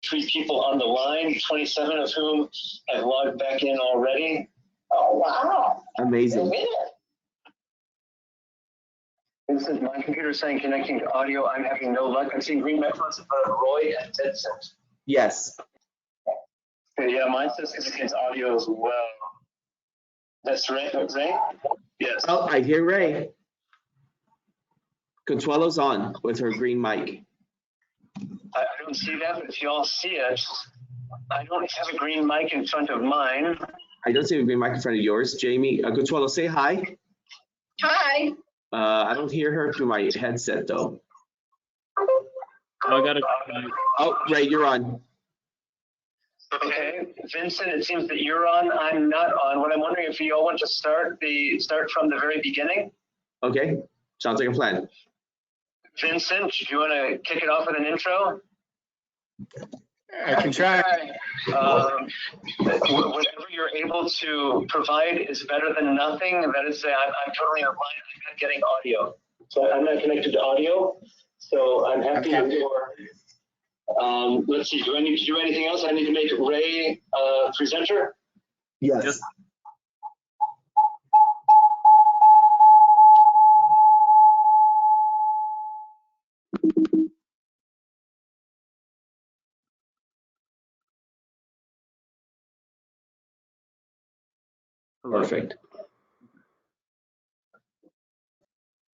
23 people on the line, 27 of whom have logged back in already. Oh, wow. Amazing. This is my computer saying connecting to audio. I'm having no luck. I'm seeing green microphones, Roy and Vincent. Yes. Okay, yeah, mine says connecting to audio as well. That's right, Ray? Yes. Oh, I hear Ray. Consuelo's on with her green mic. I don't see that, but if you all see it, I don't have a green mic in front of mine. I don't see a green mic in front of yours. Jamie, Consuelo, say hi. Hi. I don't hear her through my headset though. I got it. Oh, Ray, you're on. Okay, Vincent, it seems that you're on. I'm not on. What I'm wondering if you all want to start from the very beginning. Okay, sounds like a plan. Vincent, do you want to kick it off with an intro? I can try. Whatever you're able to provide is better than nothing. That is, I'm totally online. I'm not getting audio, so I'm not connected to audio. So I'm happy for. Let's see. Do I need to do anything else? I need to make Ray presenter. Yes. Perfect.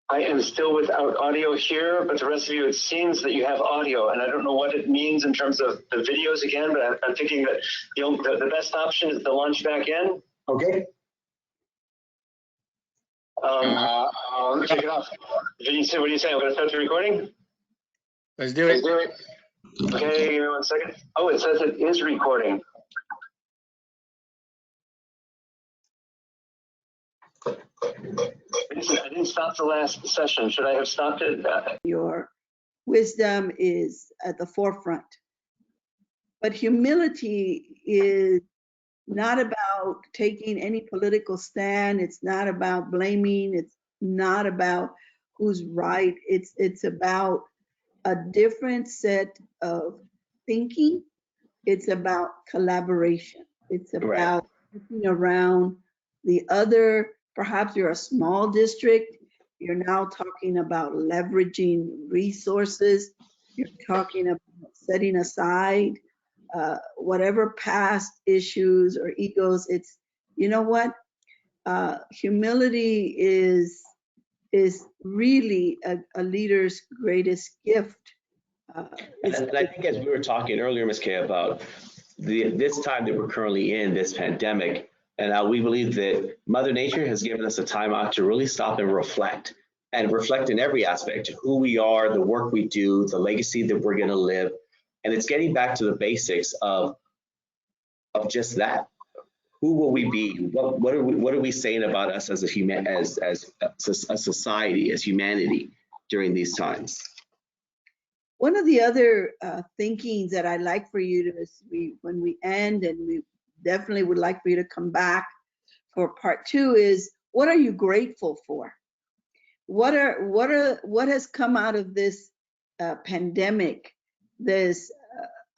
I am still without audio here, but the rest of you, it seems that you have audio, and I don't know what it means in terms of the videos again, but I'm thinking that the best option is to launch back in. Okay. Take it off. What do you say? I'm going to start the recording? Let's do it. Okay, give me 1 second. Oh, it says it is recording. I didn't stop the last session. Should I have stopped it? Your wisdom is at the forefront. But humility is not about taking any political stand. It's not about blaming. It's not about who's right. It's about a different set of thinking. It's about collaboration. It's about looking around the other. Perhaps you're a small district. You're now talking about leveraging resources. You're talking about setting aside whatever past issues or egos. It's, you know what? Humility is really a leader's greatest gift. And I think as we were talking earlier, Ms. Kay, about this time that we're currently in, this pandemic, and how we believe that Mother Nature has given us a time out to really stop and reflect in every aspect, who we are, the work we do, the legacy that we're going to live. And it's getting back to the basics of just that. Who will we be? What are we saying about us as a society, as humanity during these times? One of the other thinkings that I'd like for you to, when we end, and we definitely would like for you to come back for part 2, is what are you grateful for? What has come out of this pandemic, this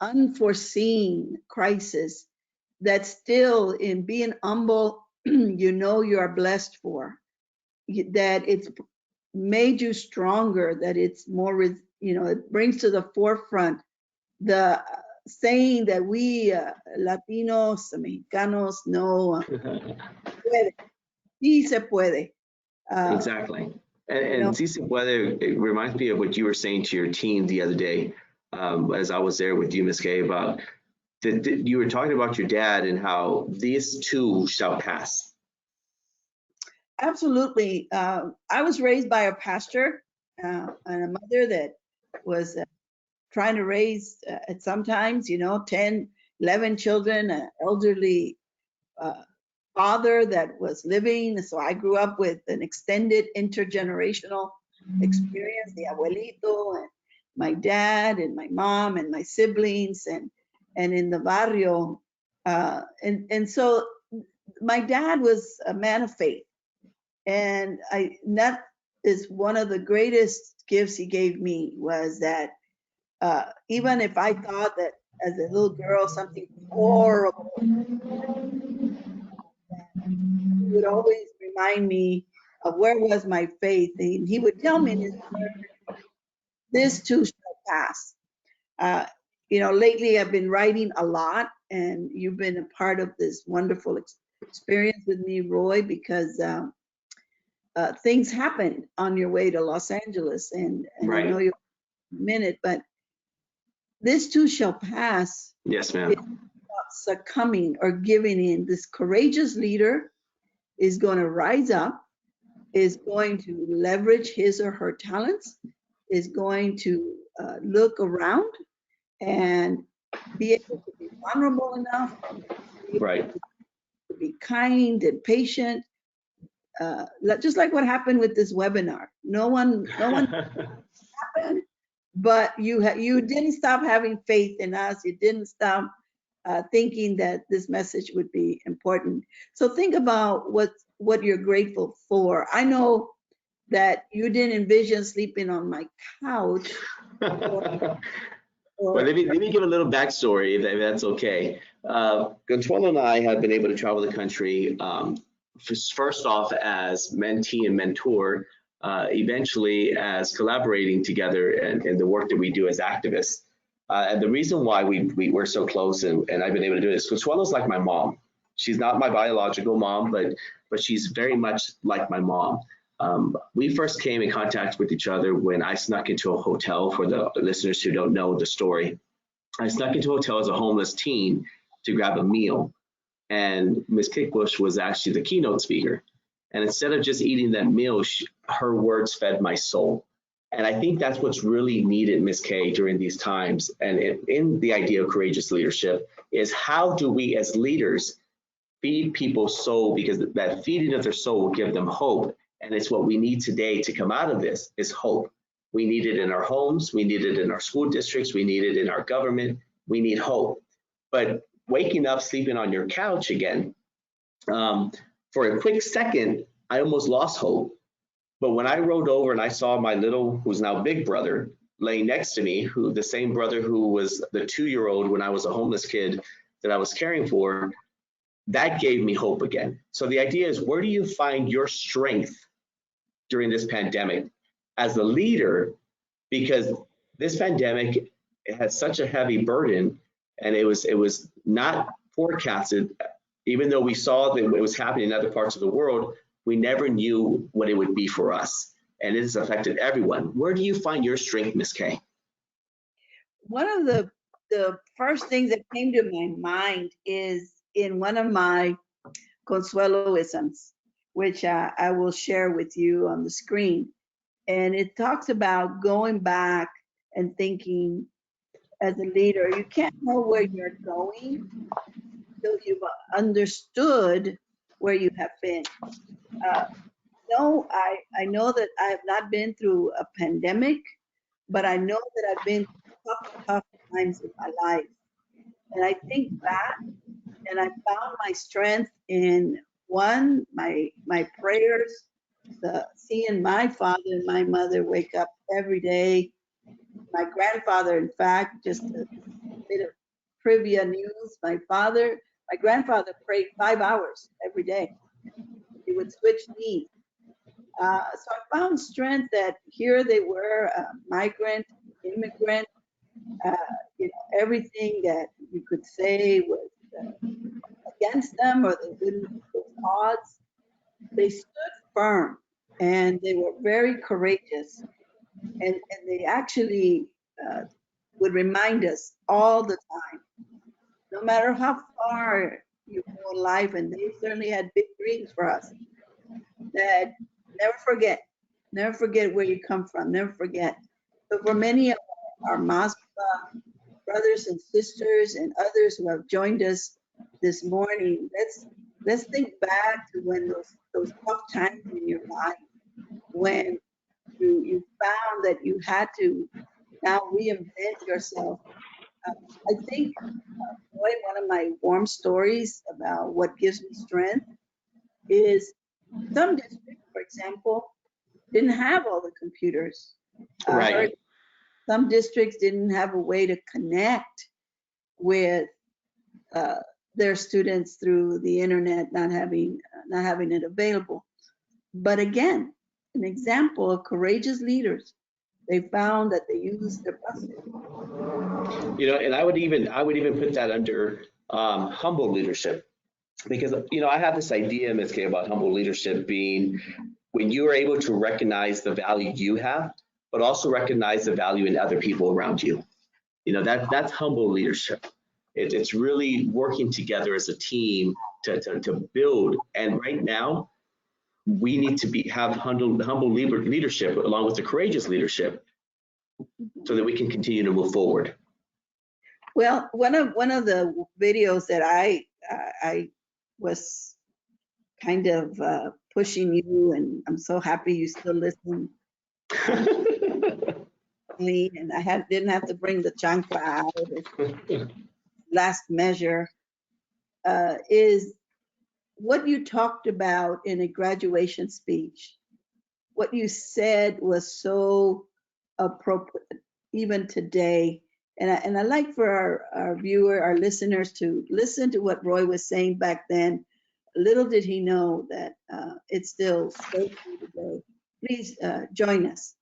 unforeseen crisis, that still, in being humble, you are blessed for, that it's made you stronger, that it's more, it brings to the forefront the saying that we Latinos, Mexicanos know, sí se puede. Exactly. And sí se puede, it reminds me of what you were saying to your team the other day, as I was there with you, Ms. Kay, about you were talking about your dad and how these too shall pass. Absolutely. I was raised by a pastor and a mother that was trying to raise at sometimes, 10, 11 children, an elderly father that was living. So I grew up with an extended intergenerational experience, the abuelito and my dad and my mom and my siblings and in the barrio. And so my dad was a man of faith. And that is one of the greatest gifts he gave me, was that even if I thought that as a little girl, something horrible. He would always remind me of where was my faith. And he would tell me in his word, this too shall pass. Lately I've been writing a lot, and you've been a part of this wonderful experience with me, Roy, because things happen on your way to Los Angeles, and Right. I know you're a minute, but this too shall pass. Yes, ma'am. It's not succumbing or giving in. This courageous leader is going to rise up, is going to leverage his or her talents, is going to look around and be able to be vulnerable enough, Right. to be kind and patient, just like what happened with this webinar. No one happened, but you didn't stop having faith in us. You didn't stop thinking that this message would be important. So think about what you're grateful for. I know that you didn't envision sleeping on my couch. Well, let me give a little backstory, if that's okay. Consuelo and I have been able to travel the country, first off as mentee and mentor, eventually as collaborating together in the work that we do as activists. And the reason why we're so close and I've been able to do this, Consuelo's like my mom. She's not my biological mom, but she's very much like my mom. We first came in contact with each other when I snuck into a hotel. For the listeners who don't know the story, I snuck into a hotel as a homeless teen to grab a meal. And Ms. Kickbush was actually the keynote speaker. And instead of just eating that meal, her words fed my soul. And I think that's what's really needed, Ms. K, during these times. And in the idea of courageous leadership is how do we as leaders feed people's soul, because that feeding of their soul will give them hope. And it's what we need today to come out of this is hope. We need it in our homes. We need it in our school districts. We need it in our government. We need hope. But waking up, sleeping on your couch again, for a quick second, I almost lost hope. But when I rode over and I saw my little, who's now big brother, laying next to me, the same brother who was the 2-year-old when I was a homeless kid that I was caring for, that gave me hope again. So the idea is, where do you find your strength during this pandemic as a leader? Because this pandemic has such a heavy burden, and it was not forecasted. Even though we saw that it was happening in other parts of the world, we never knew what it would be for us, and it has affected everyone. Where do you find your strength, Ms. K? One of the first things that came to my mind is in one of my Consueloisms, which I will share with you on the screen. And it talks about going back and thinking as a leader, you can't know where you're going until you've understood where you have been. No, I know that I have not been through a pandemic, but I know that I've been through tough times in my life. And I think back, and I found my strength in one, my prayers, seeing my father and my mother wake up every day. My grandfather, in fact, just a bit of trivia news, my grandfather prayed 5 hours every day. He would switch knees. So I found strength that here they were, migrant, immigrant, everything that you could say was against them, or they wouldn't with odds. They stood firm, and they were very courageous, and they actually would remind us all the time, no matter how far you go in life, and they certainly had big dreams for us, that never forget where you come from, never forget. So for many of our Muslim brothers and sisters and others who have joined us this morning, let's think back to when those tough times in your life, when you found that you had to now reinvent yourself. I think one of my warm stories about what gives me strength is some districts, for example, didn't have all the computers. Right. Some districts didn't have a way to connect with their students through the internet, not having it available. But again, an example of courageous leaders. They found that they used their buses. You know, and I would even put that under humble leadership, because I have this idea, Ms. K, about humble leadership being when you are able to recognize the value you have, but also recognize the value in other people around you. That's humble leadership. It's really working together as a team to build. And right now, we need to have humble leadership along with the courageous leadership, so that we can continue to move forward. Well, one of the videos that I was kind of pushing you, and I'm so happy you still listen. And I didn't have to bring the chancla out. Last measure is what you talked about in a graduation speech. What you said was so appropriate even today. And I like for our listeners to listen to what Roy was saying back then. Little did he know that it's still so true today. Please join us.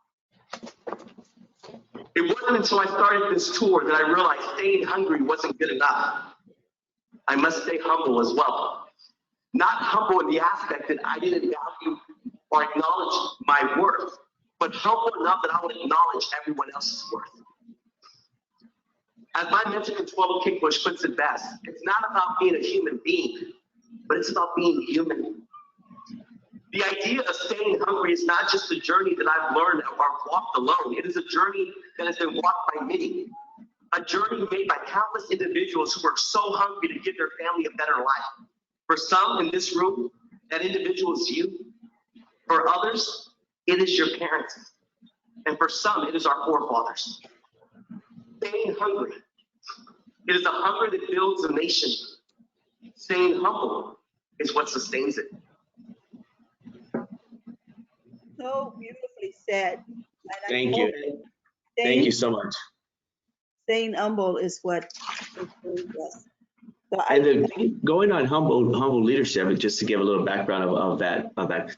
It wasn't until I started this tour that I realized staying hungry wasn't good enough. I must stay humble as well. Not humble in the aspect that I didn't value or acknowledge my worth, but humble enough that I would acknowledge everyone else's worth. As my mentor, Consuelo Kickbush, puts it best, it's not about being a human being, but it's about being human. The idea of staying hungry is not just a journey that I've learned or walked alone. It is a journey that has been walked by many. A journey made by countless individuals who are so hungry to give their family a better life. For some in this room, that individual is you. For others, it is your parents. And for some, it is our forefathers. Staying hungry. It is a hunger that builds a nation. Staying humble is what sustains it. So beautifully said. Thank you. Thank you so much. Staying humble is what sustains us. So Going on humble leadership, and just to give a little background of that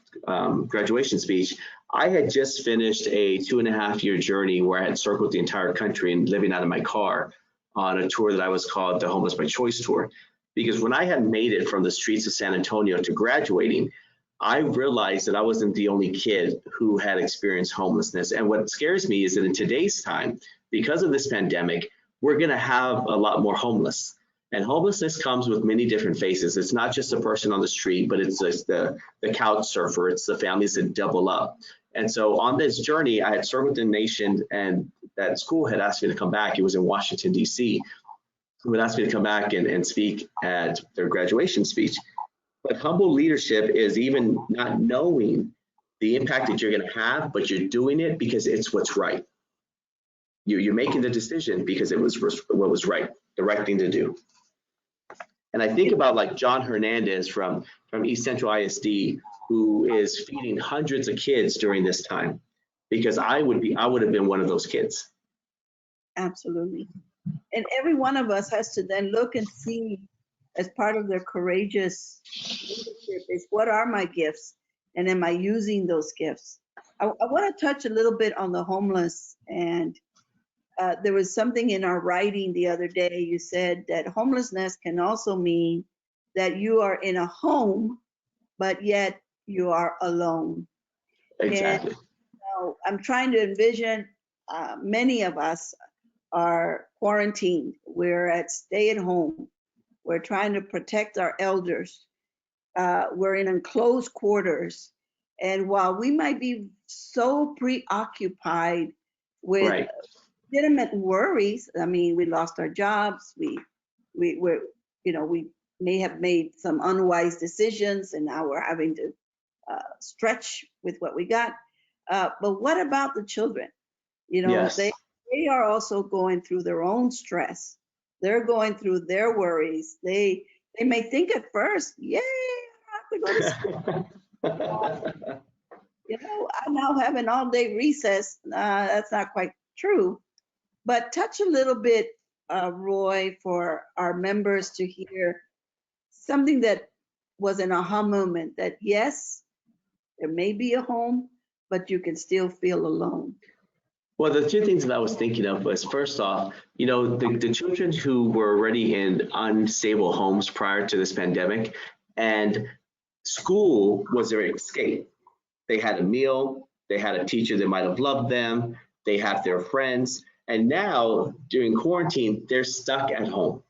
graduation speech, I had just finished a 2.5-year journey where I had circled the entire country and living out of my car on a tour that I was called the Homeless by Choice Tour. Because when I had made it from the streets of San Antonio to graduating, I realized that I wasn't the only kid who had experienced homelessness. And what scares me is that in today's time, because of this pandemic, we're going to have a lot more homeless. And homelessness comes with many different faces. It's not just a person on the street, but it's the couch surfer. It's the families that double up. And so on this journey, I had circled the nation, and that school had asked me to come back. It was in Washington, D.C. Who had asked me to come back and speak at their graduation speech. But humble leadership is even not knowing the impact that you're going to have, but you're doing it because it's what's right. You're making the decision because it was what was right, the right thing to do. And I think about like John Hernandez from East Central ISD, who is feeding hundreds of kids during this time, because I would have been one of those kids. Absolutely. And every one of us has to then look and see, as part of their courageous leadership, is what are my gifts, and am I using those gifts? I want to touch a little bit on the homeless, and there was something in our writing the other day. You said that homelessness can also mean that you are in a home, but yet you are alone. Exactly. And, I'm trying to envision many of us are quarantined. We're at stay at home. We're trying to protect our elders. We're in enclosed quarters. And while we might be so preoccupied with legitimate worries, I mean, we lost our jobs. We may have made some unwise decisions, and now we're having to stretch with what we got. But what about the children? Yes. They are also going through their own stress. They're going through their worries. They may think at first, yay, I don't have to go to school. I now have an all-day recess. That's not quite true. But touch a little bit, Roy, for our members to hear something that was an aha moment, that yes, there may be a home, but you can still feel alone. Well, the two things that I was thinking of was, first off, the children who were already in unstable homes prior to this pandemic, and school was their escape. They had a meal, they had a teacher that might have loved them, they have their friends, and now during quarantine, they're stuck at home.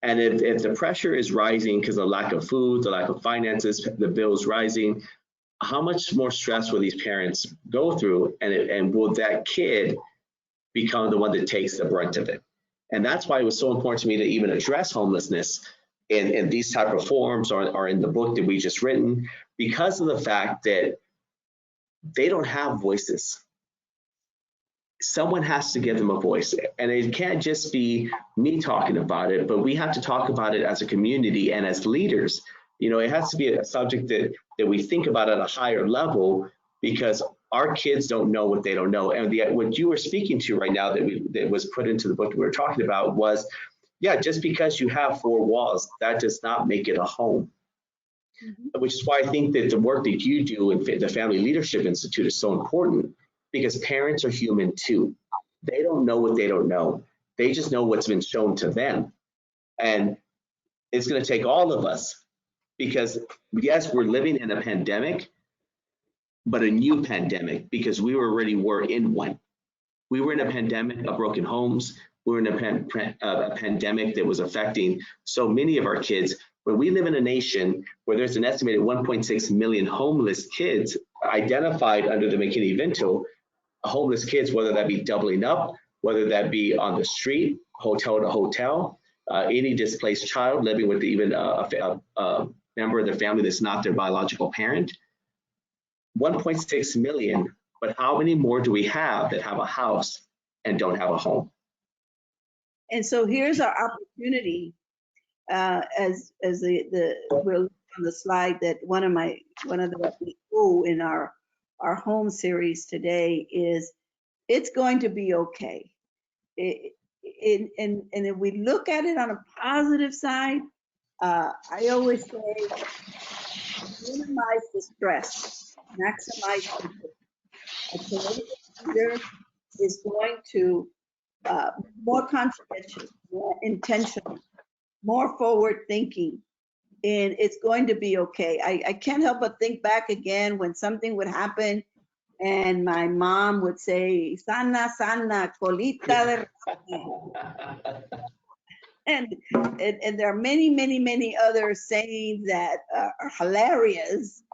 And if the pressure is rising because of lack of food, the lack of finances, the bills rising, how much more stress will these parents go through, and will that kid become the one that takes the brunt of it? And that's why it was so important to me to even address homelessness in these type of forums or in the book that we just written, because of the fact that they don't have voices. Someone has to give them a voice, and it can't just be me talking about it, but we have to talk about it as a community and as leaders. It has to be a subject that we think about at a higher level, because our kids don't know what they don't know. And what you were speaking to right now that was put into the book that we were talking about was, yeah, just because you have four walls, that does not make it a home. Which is why I think that the work that you do in the Family Leadership Institute is so important, because parents are human too. They don't know what they don't know. They just know what's been shown to them. And it's going to take all of us, because yes, we're living in a pandemic, but a new pandemic, because we already were in one. We were in a pandemic of broken homes. We were in a pandemic that was affecting so many of our kids. When we live in a nation where there's an estimated 1.6 million homeless kids identified under the McKinney-Vento, homeless kids, whether that be doubling up, whether that be on the street, hotel to hotel, any displaced child living with even a member of the family that's not their biological parent. 1.6 million, but how many more do we have that have a house and don't have a home? And so here's our opportunity, as we're on the slide, that one of the in our home series today is, it's going to be okay. And if we look at it on a positive side, I always say, minimize the stress, maximize the good. A political leader is going to more conscientious, more intentional, more forward thinking, and it's going to be okay. I can't help but think back again when something would happen and my mom would say, sana, sana, colita de rana. And there are many, many, many other sayings that are hilarious,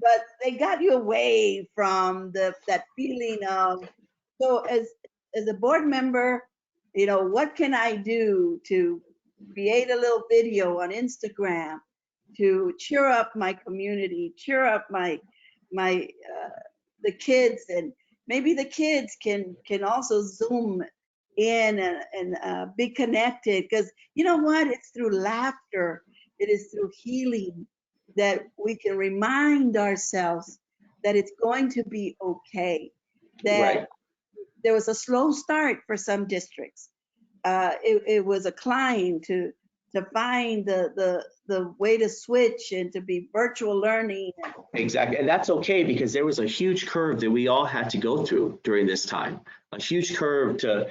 but they got you away from that feeling of, so as a board member, what can I do to create a little video on Instagram to cheer up my community, cheer up my the kids, and maybe the kids can also Zoom in and be connected, because you know what, it's through laughter, it is through healing that we can remind ourselves that it's going to be okay, that Right. there was a slow start for some districts. It was a climb to find the way to switch and to be virtual learning. Exactly. And that's okay, because there was a huge curve that we all had to go through during this time, a huge curve to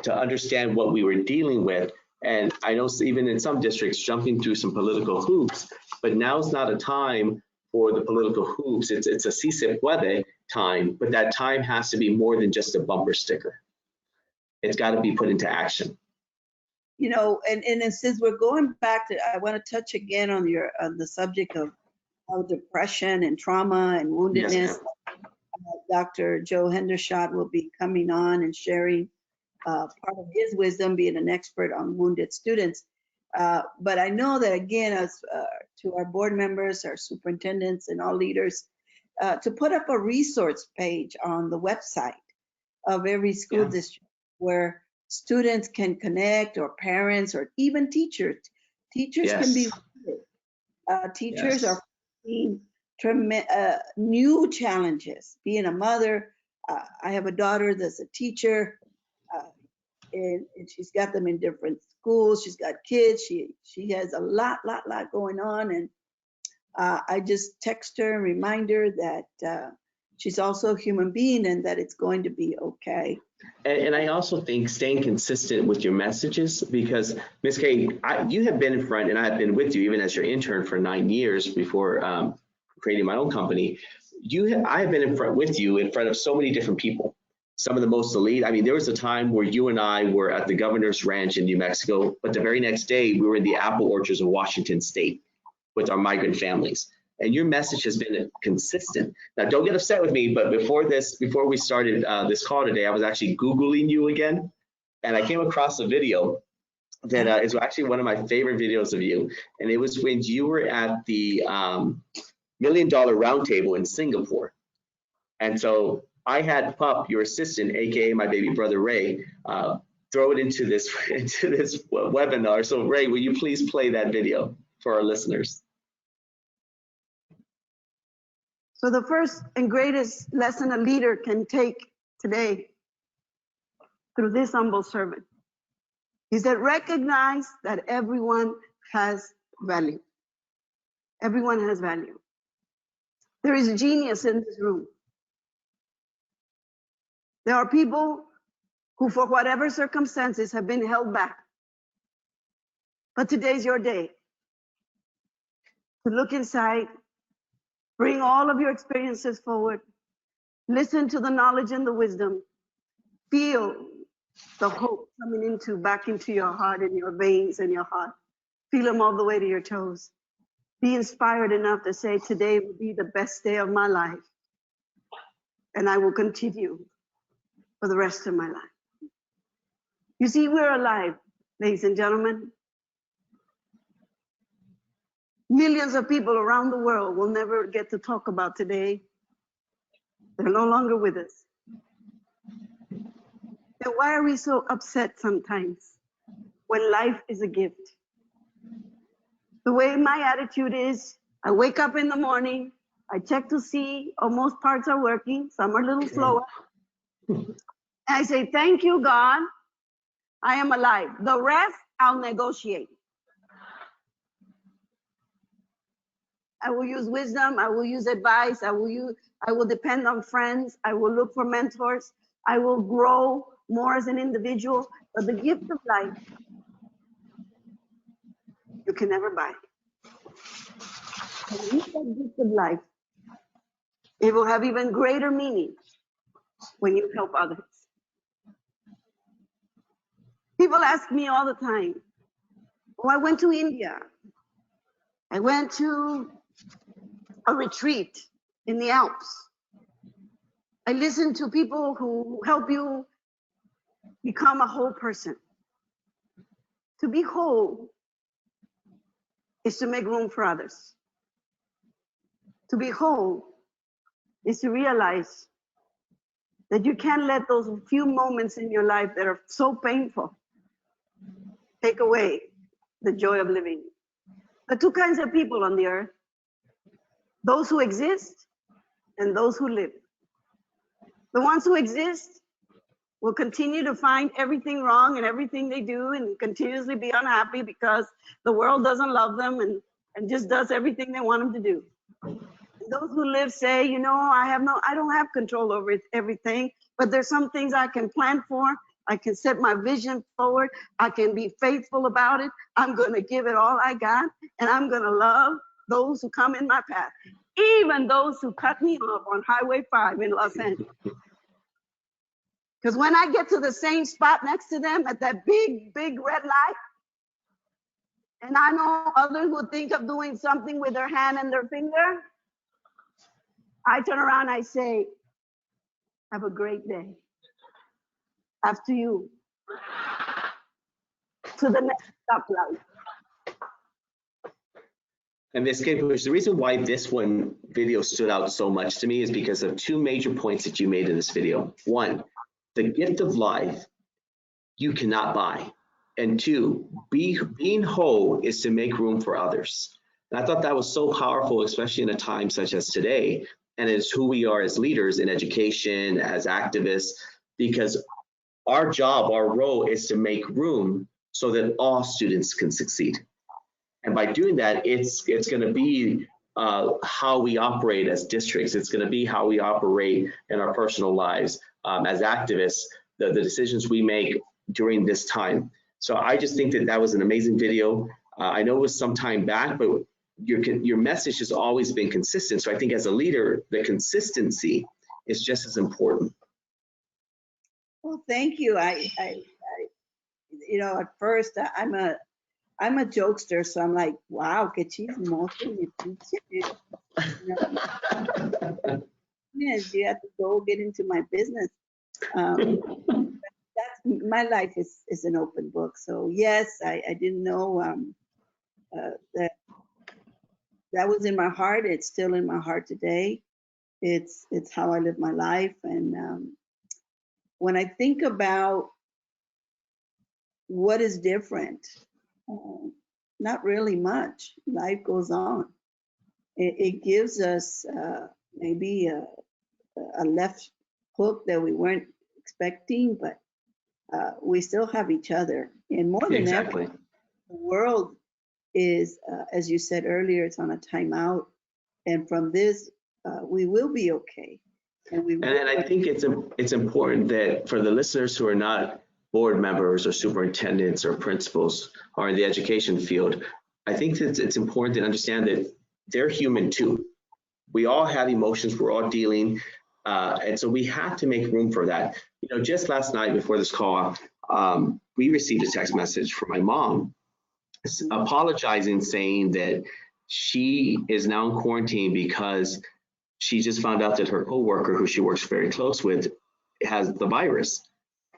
understand what we were dealing with. And I know even in some districts jumping through some political hoops, but now's not a time for the political hoops. It's a si se puede time, but that time has to be more than just a bumper sticker. It's got to be put into action. And since we're going back to, I want to touch again on the subject of depression and trauma and woundedness. Yes, Dr. Joe Hendershot will be coming on and sharing part of his wisdom, being an expert on wounded students. But I know that, again, as to our board members, our superintendents, and all leaders, to put up a resource page on the website of every school district where students can connect, or parents, or even teachers. Teachers can be wounded. Teachers are facing new challenges. Being a mother, I have a daughter that's a teacher. and she's got them in different schools. She's got kids. She has a lot going on. And I just text her and remind her that she's also a human being and that it's going to be okay. And I also think staying consistent with your messages, because Ms. K, you have been in front, and I have been with you even as your intern for 9 years before creating my own company. I have been in front with you in front of so many different people, some of the most elite. I mean, there was a time where you and I were at the governor's ranch in New Mexico, but the very next day we were in the apple orchards of Washington State with our migrant families. And your message has been consistent. Now, don't get upset with me, but before we started this call today, I was actually Googling you again, and I came across a video that is actually one of my favorite videos of you. And it was when you were at the $1 Million Roundtable in Singapore. And so I had Pup, your assistant, AKA my baby brother, Ray, throw it into this webinar. So Ray, will you please play that video for our listeners? So the first and greatest lesson a leader can take today through this humble servant is that recognize that everyone has value. Everyone has value. There is genius in this room. There are people who, for whatever circumstances, have been held back. But today's your day to look inside, bring all of your experiences forward, listen to the knowledge and the wisdom, feel the hope coming back into your heart and your veins and your heart. Feel them all the way to your toes. Be inspired enough to say, today will be the best day of my life. And I will continue for the rest of my life. You see, we're alive, ladies and gentlemen. Millions of people around the world will never get to talk about today. They're no longer with us. Then why are we so upset sometimes when life is a gift? The way my attitude is, I wake up in the morning, I check to see, most parts are working, some are a little slower. And I say, thank you, God, I am alive. The rest, I'll negotiate. I will use wisdom, I will use advice, I will depend on friends, I will look for mentors, I will grow more as an individual. But the gift of life, you can never buy. And with that gift of life, it will have even greater meaning when you help others. People ask me all the time, oh, I went to India. I went to a retreat in the Alps. I listen to people who help you become a whole person. To be whole is to make room for others. To be whole is to realize that you can't let those few moments in your life that are so painful take away the joy of living. There are two kinds of people on the earth: those who exist and those who live. The ones who exist will continue to find everything wrong in everything they do and continuously be unhappy because the world doesn't love them and just does everything they want them to do. And those who live say, you know, I don't have control over everything, but there's some things I can plan for. I can set my vision forward. I can be faithful about it. I'm going to give it all I got, and I'm going to love those who come in my path, even those who cut me off on Highway 5 in Los Angeles. Because when I get to the same spot next to them at that big red light, and I know others would think of doing something with their hand and their finger, I turn around and I say, have a great day. After you. To the next stoplight. And Ms. Gingrich, the reason why this one video stood out so much to me is because of two major points that you made in this video. One, the gift of life you cannot buy. And two, being whole is to make room for others. And I thought that was so powerful, especially in a time such as today, and it's who we are as leaders in education, as activists, because our job, our role is to make room so that all students can succeed. And by doing that, it's going to be how we operate as districts. It's going to be how we operate in our personal lives as activists, the decisions we make during this time. So I just think that that was an amazing video. I know it was some time back, but your message has always been consistent. So I think as a leader, the consistency is just as important. Well, thank you. You know, at first I'm a jokester, so I'm like, wow, que chismoso. You know, yes, you have to go get into my business. That's my life is an open book. So yes, I didn't know that was in my heart. It's still in my heart today. It's how I live my life. And when I think about what is different, not really much. Life goes on. It gives us maybe a left hook that we weren't expecting, but we still have each other. And more than Exactly. ever, the world is, as you said earlier, it's on a timeout. And from this, we will be okay. And I think it's important that for the listeners who are not board members or superintendents or principals or in the education field, I think that it's important to understand that they're human too. We all have emotions, we're all dealing, and so we have to make room for that. You know, just last night before this call, we received a text message from my mom apologizing, saying that she is now in quarantine because she just found out that her coworker, who she works very close with, has the virus.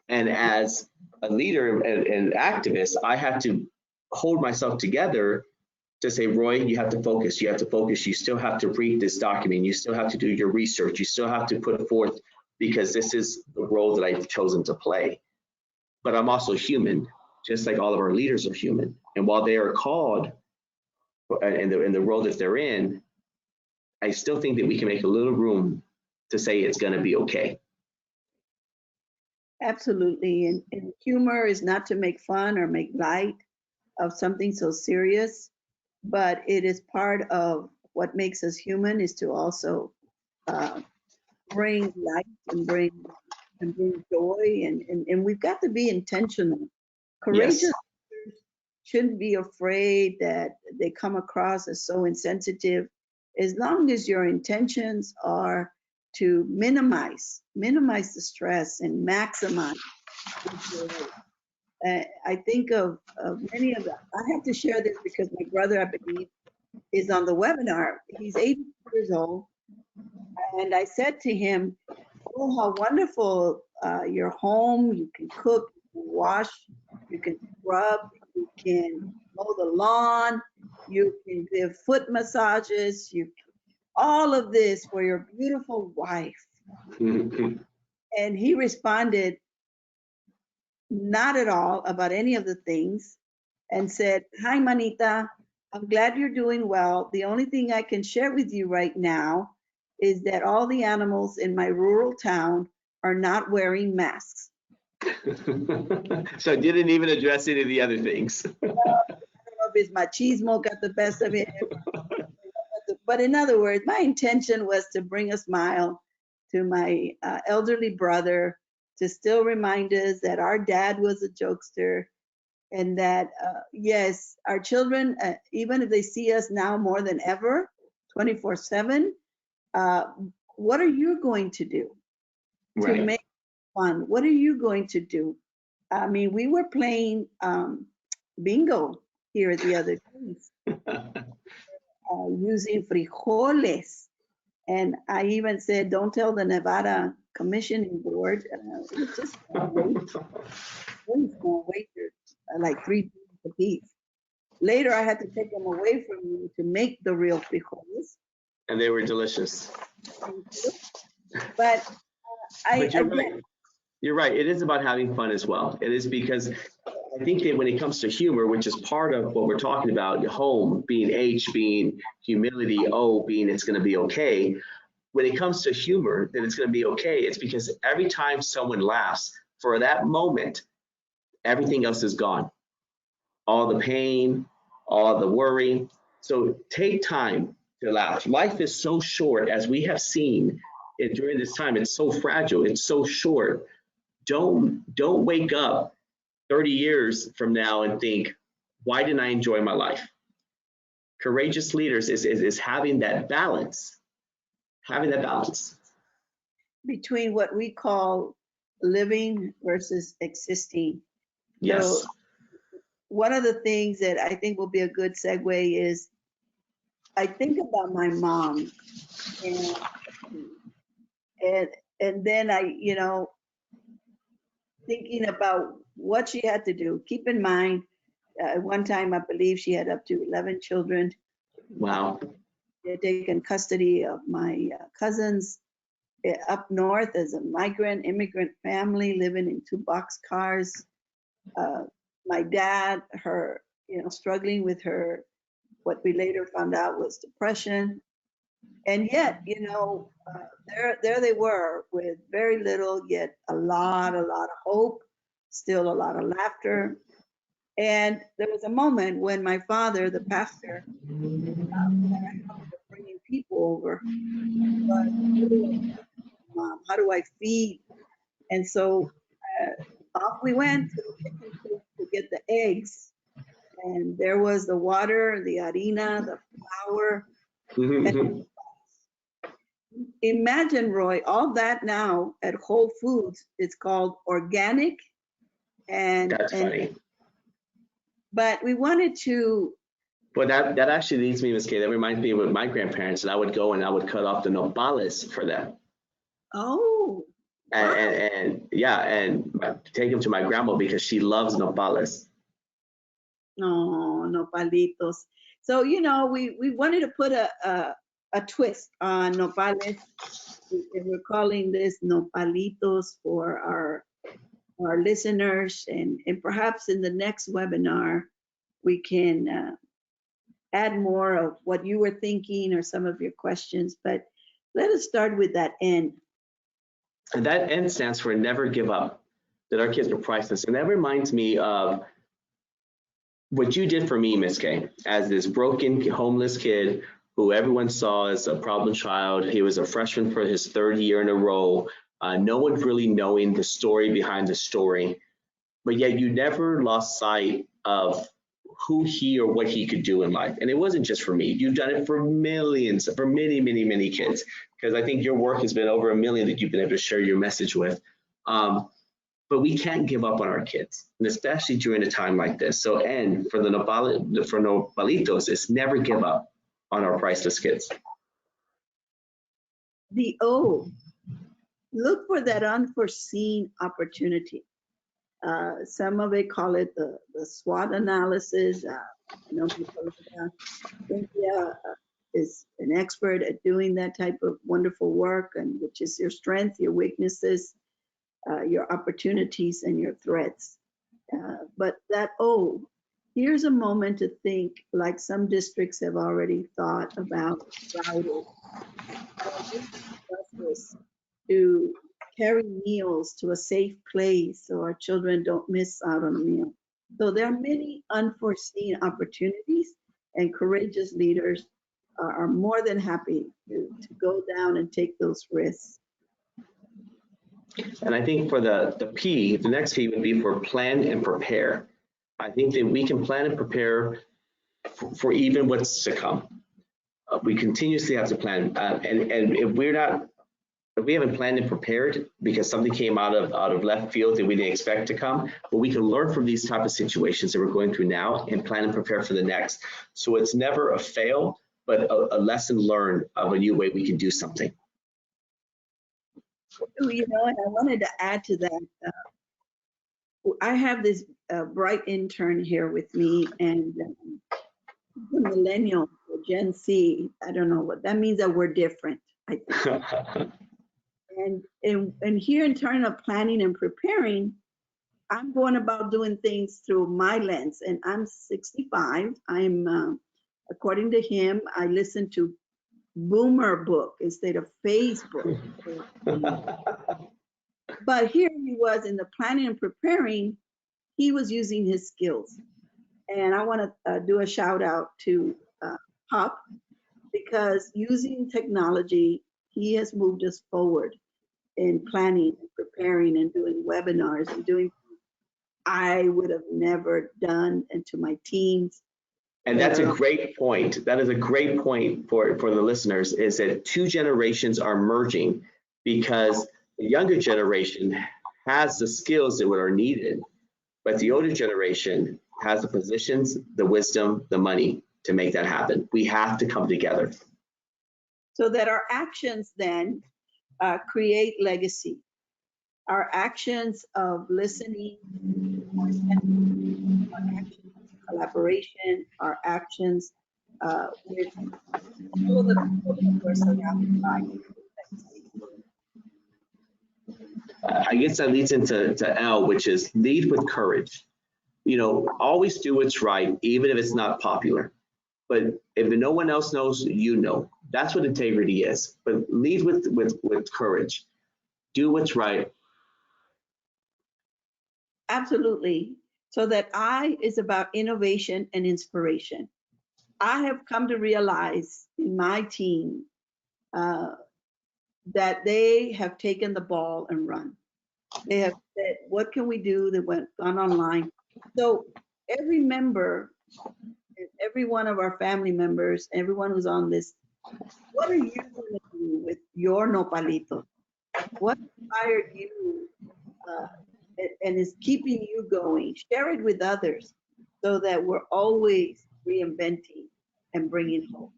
And as a leader and activist, I have to hold myself together to say, Roy, you have to focus. You have to focus. You still have to read this document. You still have to do your research. You still have to put forth, because this is the role that I've chosen to play. But I'm also human, just like all of our leaders are human. And while they are called in the role that they're in, I still think that we can make a little room to say it's going to be okay. absolutely. And humor is not to make fun or make light of something so serious, but it is part of what makes us human, is to also bring light and bring joy. And we've got to be intentional. Courageous Yes. shouldn't be afraid that they come across as so insensitive, as long as your intentions are to minimize the stress and maximize the joy. I think of many of them. I have to share this because my brother, I believe, is on the webinar. He's 80 years old. And I said to him, oh, how wonderful your home. You can cook, you can wash, you can scrub, you can mow the lawn, you can give foot massages, all of this for your beautiful wife. And he responded, not at all about any of the things, and said, hi, Manita, I'm glad you're doing well. The only thing I can share with you right now is that all the animals in my rural town are not wearing masks. So I didn't even address any of the other things. I don't know if his machismo got the best of him. But in other words, my intention was to bring a smile to my elderly brother, to still remind us that our dad was a jokester, and that, yes, our children, even if they see us now more than ever, 24/7, what are you going to do to Right. make it fun? What are you going to do? I mean, we were playing bingo here the other day, using frijoles. And I even said, don't tell the Nevada Commissioning Board. It was just very small wagers, like $3 a piece. Later, I had to take them away from you to make the real frijoles. And they were delicious. But But you're right. You're right. It is about having fun as well. It is, because I think that when it comes to humor, which is part of what we're talking about, home being H, being humility, O being it's going to be okay. When it comes to humor, that it's going to be okay, it's because every time someone laughs, for that moment, everything else is gone. All the pain, all the worry. So take time to laugh. Life is so short, as we have seen it during this time. It's so fragile. It's so short. Don't wake up 30 years from now and think, why didn't I enjoy my life? Courageous leaders is having that balance, Between what we call living versus existing. Yes. So one of the things that I think will be a good segue is I think about my mom and and then thinking about what she had to do. Keep in mind, at one time I believe she had up to 11 children. Wow. They had taken custody of my cousins up north as a migrant immigrant family living in 2 boxcars. My dad, struggling with her, what we later found out was depression. And yet, there they were with very little, yet a lot of hope, still a lot of laughter. And there was a moment when my father, the pastor, bringing people over. But what do I do, Mom? How do I feed? And so off we went to the kitchen to get the eggs. And there was the water, the harina, the flour. And imagine, Roy, all that now at Whole Foods, it's called organic. That's funny. But we wanted to. But that actually leads me, Ms. Kay, that reminds me with my grandparents, and I would go and I would cut off the nopales for them. Oh. And take them to my grandma because she loves nopales. No, nopalitos. So, we wanted to put a twist on nopales. And we're calling this nopalitos for our listeners. And perhaps in the next webinar, we can add more of what you were thinking or some of your questions. But let us start with that N. And that N stands for never give up, that our kids are priceless. And that reminds me of what you did for me, Miss Kay, as this broken, homeless kid who everyone saw as a problem child. He was a freshman for his 3rd year in a row. No one really knowing the story behind the story, but yet you never lost sight of who he or what he could do in life. And it wasn't just for me. You've done it for millions, for many, many, many kids, because I think your work has been over 1 million that you've been able to share your message with. But we can't give up on our kids, and especially during a time like this. So, and for Nopalitos, is never give up on our priceless kids. The O, look for that unforeseen opportunity. Some of it call it the SWOT analysis. Cynthia is an expert at doing that type of wonderful work, and which is your strength, your weaknesses, your opportunities, and your threats. But that O, here's a moment to think, like some districts have already thought about Friday. To carry meals to a safe place so our children don't miss out on a meal. So there are many unforeseen opportunities, and courageous leaders are more than happy to go down and take those risks. And I think for the P, the next P would be for plan and prepare. I think that we can plan and prepare for even what's to come. We continuously have to plan, and if we haven't planned and prepared because something came out of left field that we didn't expect to come, but we can learn from these type of situations that we're going through now and plan and prepare for the next. So it's never a fail, but a lesson learned of a new way we can do something. And I wanted to add to that. I have this bright intern here with me, and the millennial, Gen Z, I don't know what that means, that we're different, I think. And here in terms of planning and preparing, I'm going about doing things through my lens. And I'm 65. I'm, according to him, I listen to Boomer Book instead of Facebook. But here he was in the planning and preparing, he was using his skills. And I want to do a shout out to Pop, because using technology, he has moved us forward in planning and preparing and doing webinars and doing I would have never done, and to my teams. And that's a great point. That is a great point for the listeners, is that two generations are merging, because the younger generation has the skills that are needed, but the older generation has the positions, the wisdom, the money to make that happen. We have to come together. So that our actions then create legacy. Our actions of listening, our actions of collaboration, our actions with all of the people that we're surrounded by. I guess that leads into L, which is lead with courage. You know, always do what's right, even if it's not popular. But if no one else knows, you know. That's what integrity is. But lead with courage. Do what's right. Absolutely. So that I is about innovation and inspiration. I have come to realize in my team that they have taken the ball and run. They have said, what can we do? They gone online. So every member, every one of our family members, everyone who's on this, what are you going to do with your nopalito? What inspired you and is keeping you going? Share it with others so that we're always reinventing and bringing hope.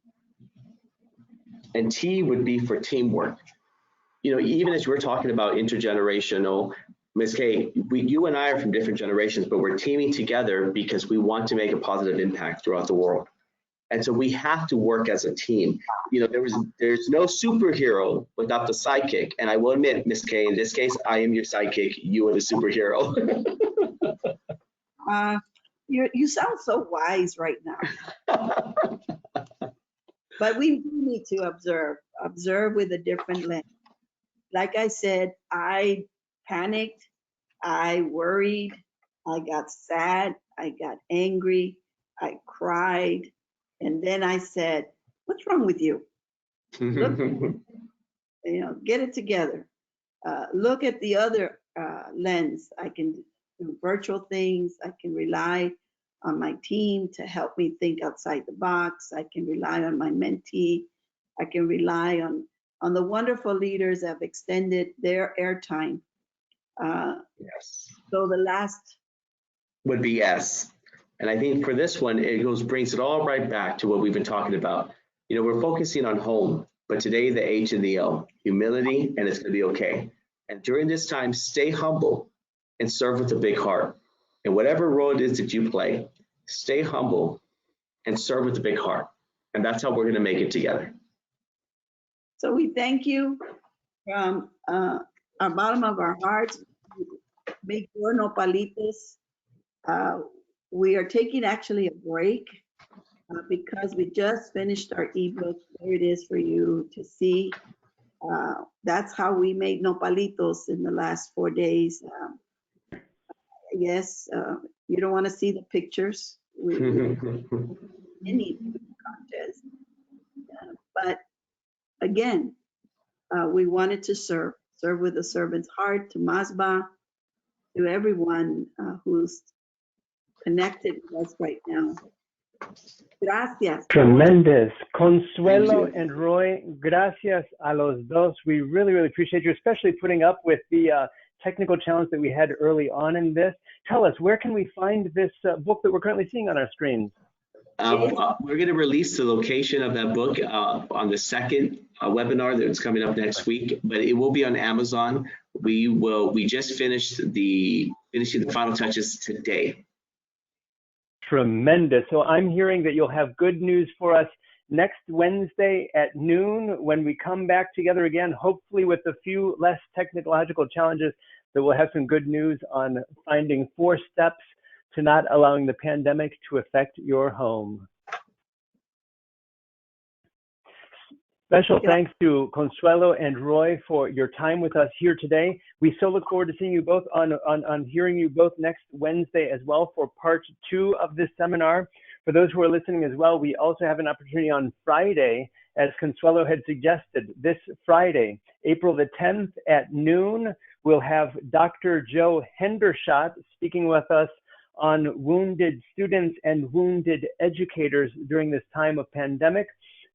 And T would be for teamwork. You know, even as we're talking about intergenerational, Ms. Kay, you and I are from different generations, but we're teaming together because we want to make a positive impact throughout the world. And so we have to work as a team. You know, there's no superhero without the sidekick. And I will admit, Ms. Kay, in this case, I am your sidekick. You are the superhero. You sound so wise right now. But we do need to observe with a different lens. Like I said, I panicked, I worried, I got sad, I got angry, I cried, and then I said, "What's wrong with you? Look, get it together. Look at the other lens. I can do virtual things. I can rely on my team to help me think outside the box. I can rely on my mentee. I can rely on the wonderful leaders that have extended their airtime." Yes. So the last would be S. And I think for this one, brings it all right back to what we've been talking about. You know, we're focusing on home, but today the H and the L, humility, and it's going to be okay. And during this time, stay humble and serve with a big heart. And whatever role it is that you play, stay humble and serve with a big heart. And that's how we're going to make it together. So we thank you from our bottom of our hearts. Make your nopalitos. We are taking actually a break because we just finished our ebook. There it is for you to see. That's how we made nopalitos in the last 4 days. Yes, you don't want to see the pictures. We any contest, but again, we wanted to serve with a servant's heart, to Masba, to everyone who's connected with us right now. Gracias. Tremendous. Consuelo and Roy, gracias a los dos. We really, really appreciate you, especially putting up with the technical challenge that we had early on in this. Tell us, where can we find this book that we're currently seeing on our screens? We're going to release the location of that book on the second webinar that's coming up next week, but it will be on Amazon. We just finishing the final touches today. Tremendous. So I'm hearing that you'll have good news for us next Wednesday at noon when we come back together again, hopefully with a few less technological challenges, that we'll have some good news on finding 4 steps to not allowing the pandemic to affect your home. Special thanks to Consuelo and Roy for your time with us here today. We so look forward to seeing you both on hearing you both next Wednesday as well for part 2 of this seminar. For those who are listening as well, we also have an opportunity on Friday, as Consuelo had suggested. This Friday, April the 10th at noon, we'll have Dr. Joe Hendershot speaking with us on wounded students and wounded educators during this time of pandemic.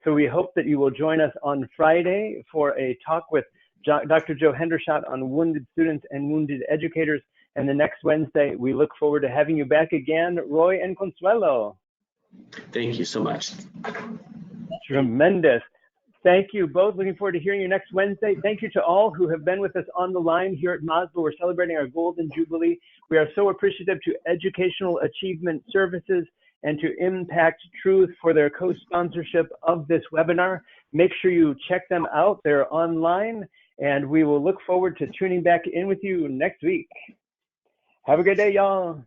So we hope that you will join us on Friday for a talk with Dr. Joe Hendershot on wounded students and wounded educators. And the next Wednesday, we look forward to having you back again, Roy and Consuelo. Thank you so much. Tremendous. Thank you both. Looking forward to hearing you next Wednesday. Thank you to all who have been with us on the line here at MASBA. We're celebrating our Golden Jubilee. We are so appreciative to Educational Achievement Services and to Impact Truth for their co-sponsorship of this webinar. Make sure you check them out. They're online, and we will look forward to tuning back in with you next week. Have a good day, y'all.